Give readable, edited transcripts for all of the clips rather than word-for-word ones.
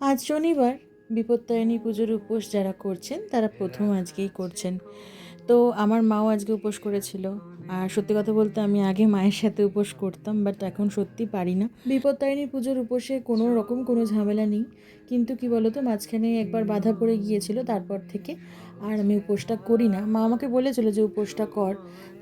আজ শনিবার, বিপত্তারিণী পুজোর উপোস যারা করছেন তারা প্রথম আজকেই করছেন। তো আমার মাও আজকে উপোস করেছিল। আর সত্যি কথা বলতে আমি আগে মায়ের সাথে উপোস করতাম, বাট এখন সত্যি পারি না। বিপত্তারিণী পুজোর উপোসে কোনো রকম কোনো ঝামেলা নেই, কিন্তু কি বলতো, মাঝখানে একবার বাধা পড়ে গিয়েছিল, তারপর থেকে আর আমি উপোসটা করি না। মা আমাকে বলেছিল যে উপোসটা কর,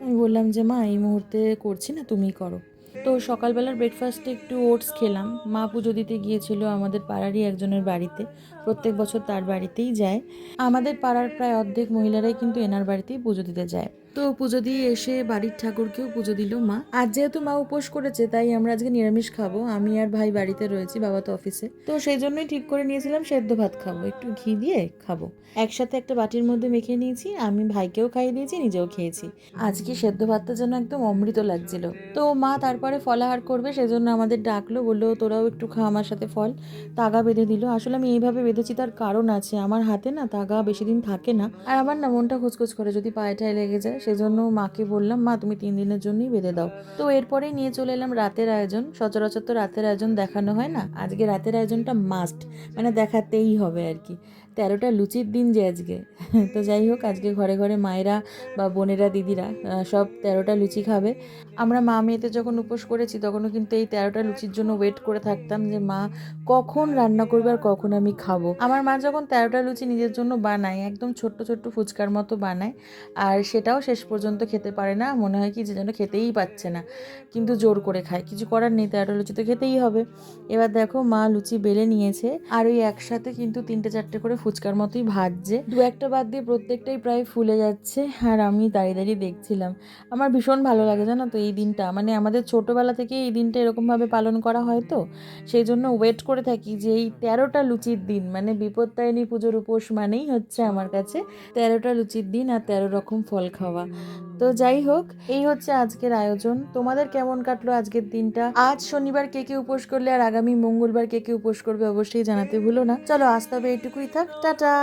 আমি বললাম যে মা এই মুহূর্তে করছি না, তুমিই করো। তো সকালবেলার ব্রেকফাস্টে একটু ওটস খেলাম। মা পুজো দিতে গিয়েছিল আমাদের পাড়ারই একজনের বাড়িতে, প্রত্যেক বছর তার বাড়িতেই যায়। আমাদের পাড়ার প্রায় অর্ধেক মহিলারাই কিন্তু এনার বাড়িতেই পুজো দিতে যায়। তো পুজো দিয়ে এসে বাড়ির ঠাকুরকেও পুজো দিল মা। আজ যেহেতু মা উপোস করেছে তাই আমরা আজকে নিরামিষ খাবো। আমি আর ভাই বাড়িতে রয়েছি, বাবা তো অফিসে। তো সেই জন্যই ঠিক করে নিয়েছিলাম সেদ্ধ ভাত খাবো, একটু ঘি দিয়ে খাবো। একসাথে একটা বাটির মধ্যে মেখে নিয়েছি, আমি ভাইকেও খাইয়ে দিয়েছি, নিজেও খেয়েছি। আজকে সেদ্ধ ভাতটা যেন একদম অমৃত লাগছিল। তো মা তারপরে ফলাহার করবে, সেজন্য আমাদের ডাকলো, বললো তোরাও একটু খা আমার সাথে ফল। তাগা বেঁধে দিল। আসলে আমি এইভাবে বেঁধেছি তার কারণ আছে, আমার হাতে না তাগা বেশি দিন থাকে না, আর আমার না মনটা খুচখুচ করে যদি পায়ে টায়ে লেগে যায়। সেজন্য মাকে বললাম মা তুমি 3 দিনের জন্যই বেঁধে দাও। তো এরপরেই নিয়ে চলে এলাম রাতের আয়োজন। সচরাচর তো রাতের আয়োজন দেখানো হয় না, আজকে রাতের আয়োজনটা মাস্ট, মানে দেখাতেই হবে আর কি। 13টা লুচির দিন যে আজকে। তো যাই হোক, আজকে ঘরে ঘরে মায়েরা বা বোনেরা দিদিরা সব 13টা লুচি খাবে। আমরা মা মেয়েতে যখন উপোস করেছি তখনও কিন্তু এই 13টা লুচির জন্য ওয়েট করে থাকতাম যে মা কখন রান্না করবে আর কখন আমি খাবো। আমার মা যখন 13টা লুচি নিজের জন্য বানায়, একদম ছোট্ট ছোট্ট ফুচকার মতো বানায়, আর সেটাও শেষ পর্যন্ত খেতে পারে না, মনে হয় কি যে যেন খেতেই পাচ্ছে না, কিন্তু জোর করে খায়। কিছু করার নেই, 13টা লুচি তো খেতেই হবে। এবার দেখো মা লুচি বেলে নিয়েছে, আর ওই একসাথে কিন্তু 3টে 4টে করে ফুচকার মতোই ভাজছে, দু একটা বাদ দিয়ে প্রত্যেকটাই প্রায় ফুলে যাচ্ছে। আর আমি দাঁড়িয়ে দাঁড়িয়ে দেখছিলাম। আমার ভীষণ ভালো লাগে জানো তো এই দিনটা, মানে আমাদের ছোটোবেলা থেকে এই দিনটা এরকমভাবে পালন করা হয়, তো সেই জন্য ওয়েট করে থাকি যে এই 13টা লুচির দিন, মানে বিপত্তারিণী পুজোর উপোস মানেই হচ্ছে আমার কাছে 13টা লুচির দিন আর 13 রকম ফল খাওয়া। তো যাই হোক, এই হচ্ছে আজকের আয়োজন। তোমাদের কেমন কাটলো আজকের দিনটা? আজ শনিবার কে কে উপোস করলে আর আগামী মঙ্গলবার কে কে উপোস করবে অবশ্যই জানাতে ভুলো না। চলো আজ তবে এইটুকুই থাক, টাটা।